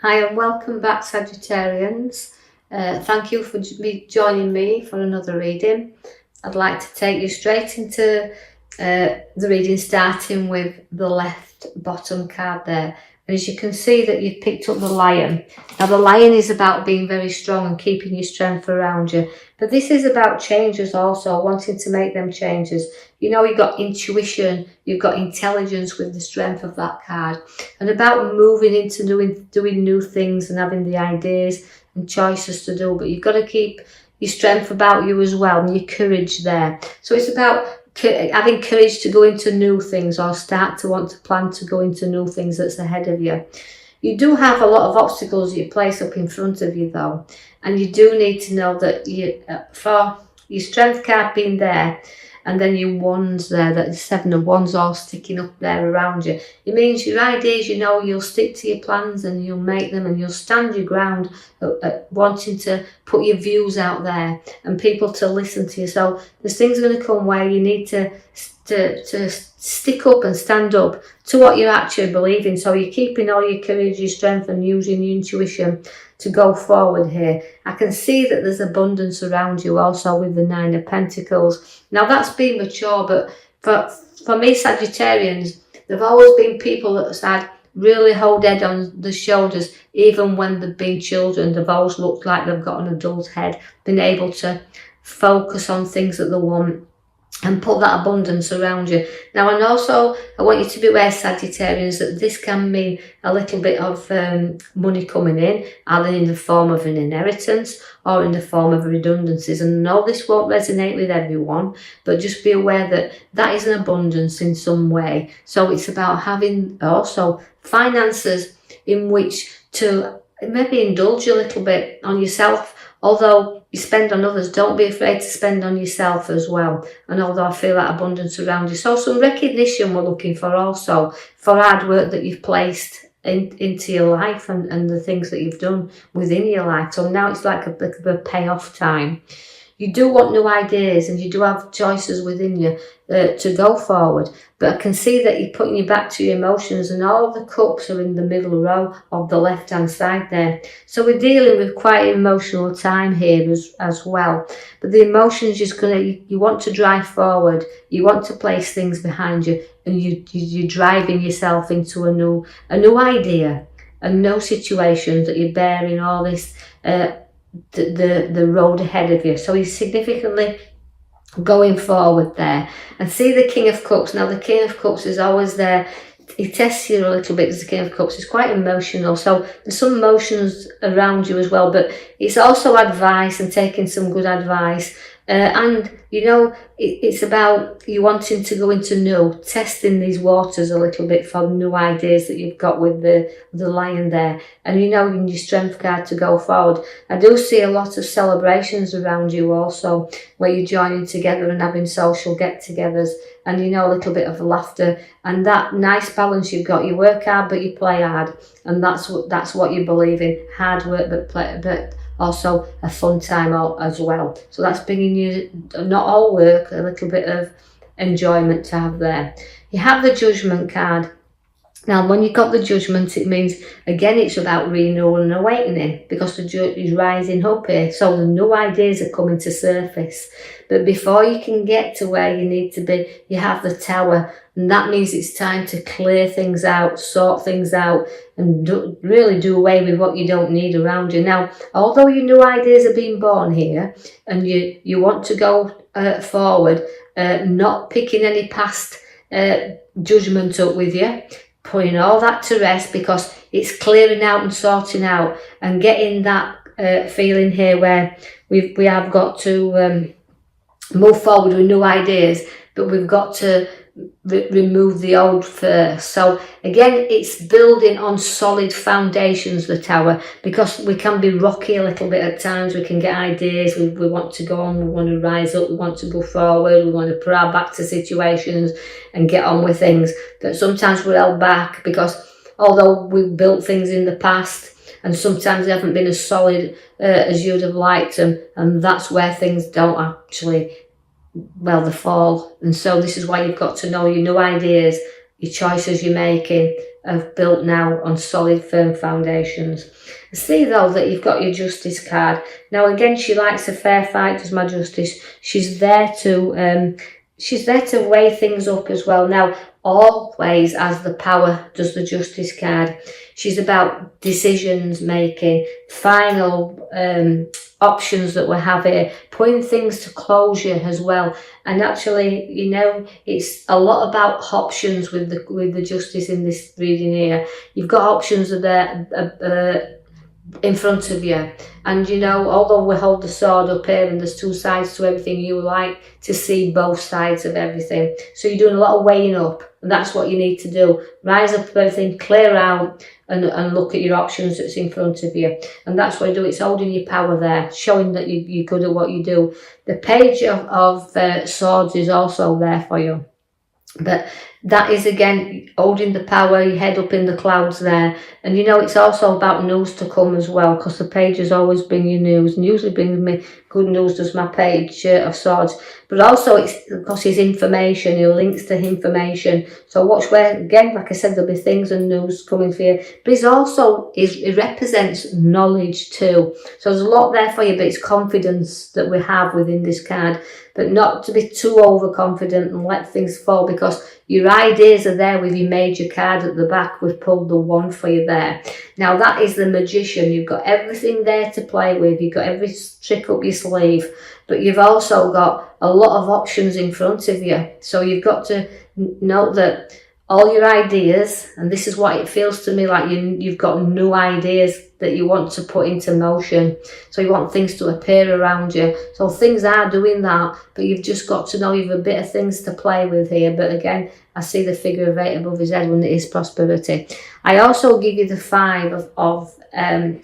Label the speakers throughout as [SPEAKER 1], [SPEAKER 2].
[SPEAKER 1] Hi and welcome back, Sagittarians. Thank you for joining me for another reading. I'd like to take you straight into the reading, starting with the left bottom card there. And as you can see that you've picked up the Lion. Now the Lion is about being very strong and keeping your strength around you. But this is about changes also, wanting to make them changes. You know, you've got intuition, you've got intelligence with the strength of that card. And about moving into doing new things and having the ideas and choices to do. But you've got to keep your strength about you as well and your courage there. So it's about having courage to go into new things or start to want to plan to go into new things that's ahead of you. You do have a lot of obstacles you place up in front of you though, and you do need to know that for your strength card being there, and then your wands there, that 7 of Wands all sticking up there around you. It means your ideas, you know, you'll stick to your plans and you'll make them and you'll stand your ground at wanting to put your views out there and people to listen to you. So there's things going to come where you need to stick up and stand up to what you actually believe in. So you're keeping all your courage, your strength and using your intuition to go forward here. I can see that there's abundance around you also with the 9 of Pentacles. Now that's been mature, but for me, Sagittarians, there've always been people that had really hold head on the shoulders, even when they've been children. They've always looked like they've got an adult head, been able to focus on things that they want and put that abundance around you. Now, and also I want you to be aware, Sagittarians, that this can mean a little bit of money coming in, either in the form of an inheritance or in the form of redundancies. And I know this won't resonate with everyone, but just be aware that that is an abundance in some way. So it's about having also finances in which to maybe indulge a little bit on yourself. Although you spend on others, don't be afraid to spend on yourself as well. And although I feel that abundance around you. So some recognition we're looking for also for hard work that you've placed into your life and the things that you've done within your life. So now it's like a bit of a payoff time. You do want new ideas and you do have choices within you to go forward. But I can see that you're putting you back to your emotions and all the cups are in the middle row of the left-hand side there. So we're dealing with quite an emotional time here as well. But the emotions you want to drive forward. You want to place things behind you and you're driving yourself into a new idea, a new situation that you're bearing all this the road ahead of you. So he's significantly going forward there. And see the King of Cups. Now the King of Cups is always there. He tests you a little bit as the King of Cups. He's quite emotional. So there's some emotions around you as well. But it's also advice and taking some good advice. And, you know, it's about you wanting to go into new, testing these waters a little bit for new ideas that you've got with the Lion there. And, you know, in your strength card to go forward. I do see a lot of celebrations around you also, where you're joining together and having social get-togethers and, you know, a little bit of laughter. And that nice balance you've got. You work hard, but you play hard. And that's what you believe in. Hard work, but also a fun time as well. So that's bringing you, not all work, a little bit of enjoyment to have there. You have the Judgment card. Now, when you've got the Judgment, it means, again, it's about renewal and awakening because the Judge is rising up here. So the new ideas are coming to surface. But before you can get to where you need to be, you have the Tower. And that means it's time to clear things out, sort things out, and really do away with what you don't need around you. Now, although your new ideas are being born here, and you want to go forward, not picking any past judgment up with you, putting all that to rest because it's clearing out and sorting out and getting that feeling here where we have got to move forward with new ideas, but we've got to remove the old first. So again, it's building on solid foundations, the Tower, because we can be rocky a little bit at times. We can get ideas, we want to go on, we want to rise up, we want to go forward, we want to put our back to situations and get on with things. But sometimes we're held back because although we've built things in the past and sometimes they haven't been as solid as you'd have liked them, and that's where things don't actually, well, they fall. And so this is why you've got to know your new ideas your choices you're making are built now on solid, firm foundations. I see though that you've got your Justice card. Now again, she likes a fair fight, does my Justice. She's there to weigh things up as well. Now, always as the Power does the Justice card. She's about decisions making, final options that we have here, putting things to closure as well. And actually, you know, it's a lot about options with the Justice in this reading here. You've got options there in front of you, and you know, although we hold the sword up here and there's two sides to everything, you like to see both sides of everything. So you're doing a lot of weighing up, and that's what you need to do. Rise up everything, clear out, and look at your options that's in front of you. And that's what you do. It's holding your power there, showing that you're good at what you do. The Page of Swords is also there for you. But that is again holding the power, your head up in the clouds there. And you know, it's also about news to come as well, because the pages always bring you news, and usually brings me good news, does my Page of Swords. But also it's because it's information, it links to information. So watch where, again, like I said, there'll be things and news coming for you. But it represents knowledge too. So there's a lot there for you, but it's confidence that we have within this card. But not to be too overconfident and let things fall, because your ideas are there with your major card at the back. We've pulled the one for you there. Now that is the Magician. You've got everything there to play with. You've got every trick up your sleeve, but you've also got a lot of options in front of you. So you've got to note that all your ideas, and this is what it feels to me like, you've got new ideas that you want to put into motion. So you want things to appear around you. So things are doing that, but you've just got to know you've a bit of things to play with here. But again, I see the figure of 8 above his head when it is prosperity. I also give you the 5 of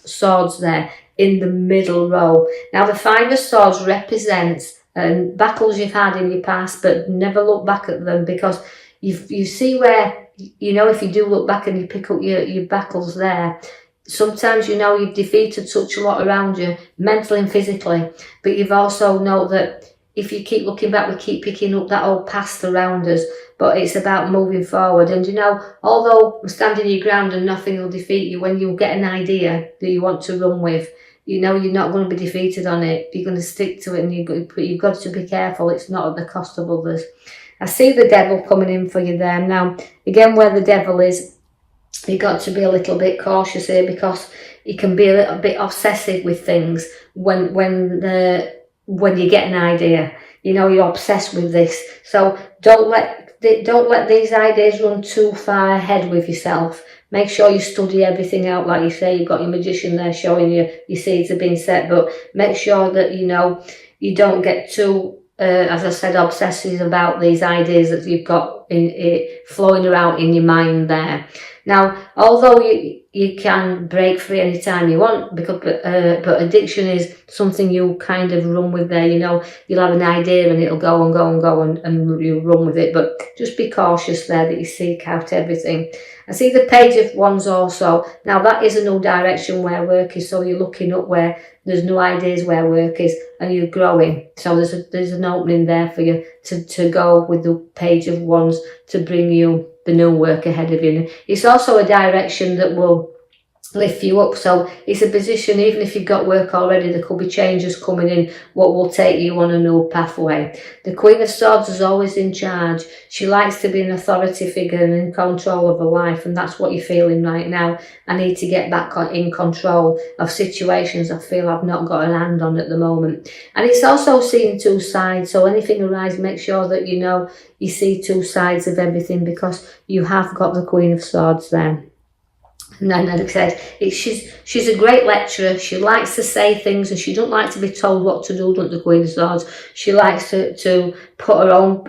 [SPEAKER 1] swords there in the middle row. Now the 5 of swords represents battles you've had in your past, but never look back at them, because you see where, you know, if you do look back and you pick up your battles there, sometimes, you know, you've defeated such a lot around you, mentally and physically, but you've also know that if you keep looking back, we keep picking up that old past around us, but it's about moving forward. And, you know, although standing your ground and nothing will defeat you, when you get an idea that you want to run with, you know, you're not going to be defeated on it. You're going to stick to it, and you've got to be careful. It's not at the cost of others. I see the Devil coming in for you there. Now, again, where the Devil is, you've got to be a little bit cautious here, because you can be a little bit obsessive with things when you get an idea. You know, you're obsessed with this. So don't let these ideas run too far ahead with yourself. Make sure you study everything out. Like you say, you've got your Magician there showing you your seeds are being set, but make sure that, you know, you don't get too as I said, obsessive about these ideas that you've got flowing around in your mind there. Now, although you can break free anytime you want, but addiction is something you kind of run with there. You know, you'll have an idea and it'll go and go and go, and you run with it. But just be cautious there that you seek out everything. I see the Page of Wands also. Now that is a new direction where work is, so you're looking up where there's new ideas where work is, and you're growing. So there's an opening there for you to go with the Page of Wands to bring you the new work ahead of you. It's also a direction that will lift you up. So it's a position, even if you've got work already, there could be changes coming in what will take you on a new pathway. The Queen of Swords is always in charge. She likes to be an authority figure and in control of her life, and that's what you're feeling right now. I need to get back in control of situations I feel I've not got an hand on at the moment. And it's also seeing two sides, so anything arises, make sure that you know you see two sides of everything, because you have got the Queen of Swords there. And then, like I said, she's a great lecturer. She likes to say things, and she doesn't like to be told what to do, doesn't the Queen of Swords? She likes to put her own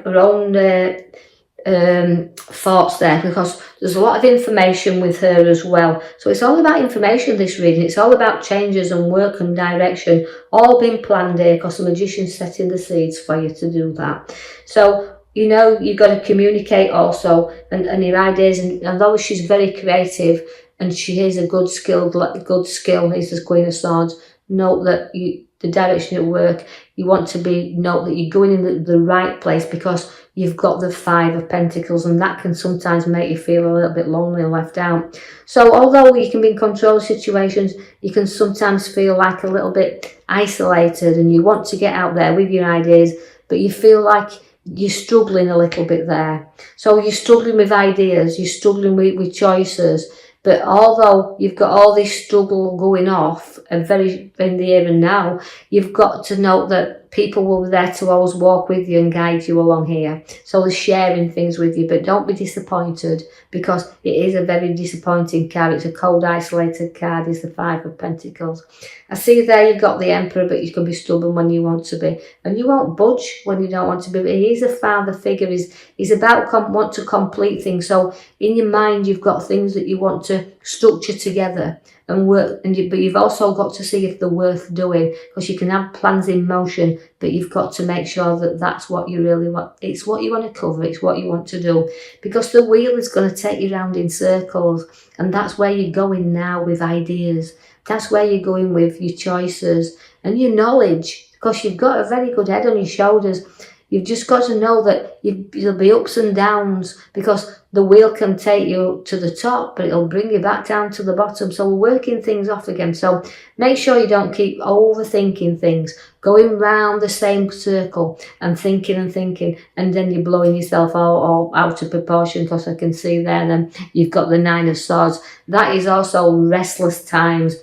[SPEAKER 1] thoughts there, because there's a lot of information with her as well. So it's all about information, this reading. It's all about changes and work and direction, all being planned here, because the Magician's setting the seeds for you to do that. So, you know, you've got to communicate also, and your ideas, and although she's very creative, and she is a good skill, is the Queen of Swords, note that the direction at work, you want to note that you're going in the right place, because you've got the Five of Pentacles, and that can sometimes make you feel a little bit lonely and left out. So although you can be in control of situations, you can sometimes feel like a little bit isolated, and you want to get out there with your ideas, but you feel like you're struggling a little bit there. So you're struggling with ideas, you're struggling with choices. But although you've got all this struggle going off and very in the here and now, you've got to note that people will be there to always walk with you and guide you along here. So they're sharing things with you, but don't be disappointed, because it is a very disappointing card. It's a cold, isolated card, is the Five of Pentacles. I see there you've got the Emperor, but you can be stubborn when you want to be. And you won't budge when you don't want to be. But he's a father figure. He's about want to complete things. So in your mind, you've got things that you want to structure together and work, but you've also got to see if they're worth doing, because you can have plans in motion, but you've got to make sure that that's what you really want. It's what you want to cover, it's what you want to do, because the wheel is going to take you around in circles, and that's where you're going now with ideas. That's where you're going with your choices and your knowledge, because you've got a very good head on your shoulders. You've just got to know that there'll be ups and downs, because the wheel can take you to the top, but it'll bring you back down to the bottom. So we're working things off again. So make sure you don't keep overthinking things, going round the same circle and thinking, and then you're blowing yourself all out of proportion, because I can see there then you've got the Nine of Swords. That is also restless times.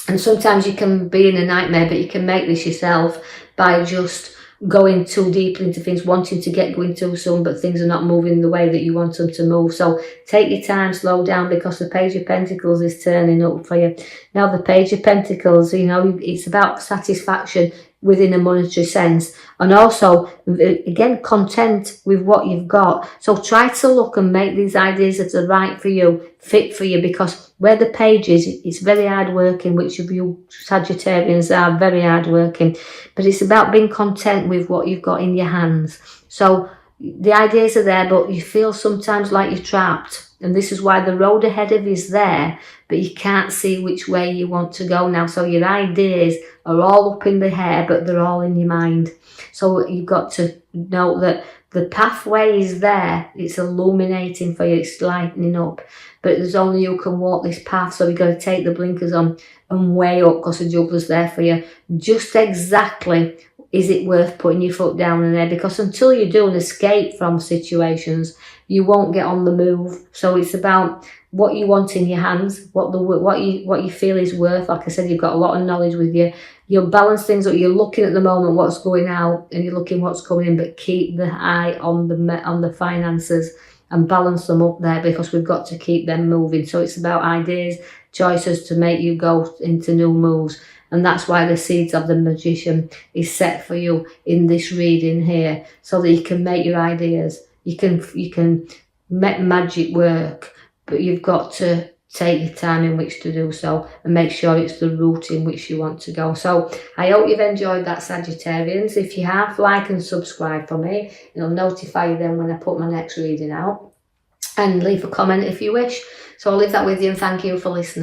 [SPEAKER 1] And sometimes you can be in a nightmare, but you can make this yourself by just going too deeply into things, wanting to get going too soon, but things are not moving the way that you want them to move. So take your time, slow down, because the Page of Pentacles is turning up for you. Now the Page of Pentacles, you know, it's about satisfaction within a monetary sense, and also again content with what you've got. So try to look and make these ideas that are right for you fit for you, because where the page is, it's very hard working, which of you Sagittarians are very hard working, but it's about being content with what you've got in your hands. So the ideas are there, but you feel sometimes like you're trapped, and this is why the road ahead of you is there, but you can't see which way you want to go now. So your ideas are all up in the air, but they're all in your mind. So you've got to know that the pathway is there. It's illuminating for you. It's lightening up. But there's only you can walk this path. So you've got to take the blinkers on and weigh up, because the juggler's there for you. Just exactly, is it worth putting your foot down in there? Because until you do an escape from situations, you won't get on the move. So it's about what you want in your hands, what you feel is worth. Like I said, you've got a lot of knowledge with you. You'll balance things up. You're looking at the moment what's going out, and you're looking what's coming in, but keep the eye on the finances and balance them up there, because we've got to keep them moving. So it's about ideas, choices to make you go into new moves. And that's why the seeds of the Magician is set for you in this reading here, so that you can make your ideas. You can make magic work, but you've got to take your time in which to do so, and make sure it's the route in which you want to go. So I hope you've enjoyed that, Sagittarians. If you have, like and subscribe for me. It'll notify you then when I put my next reading out. And leave a comment if you wish. So I'll leave that with you, and thank you for listening.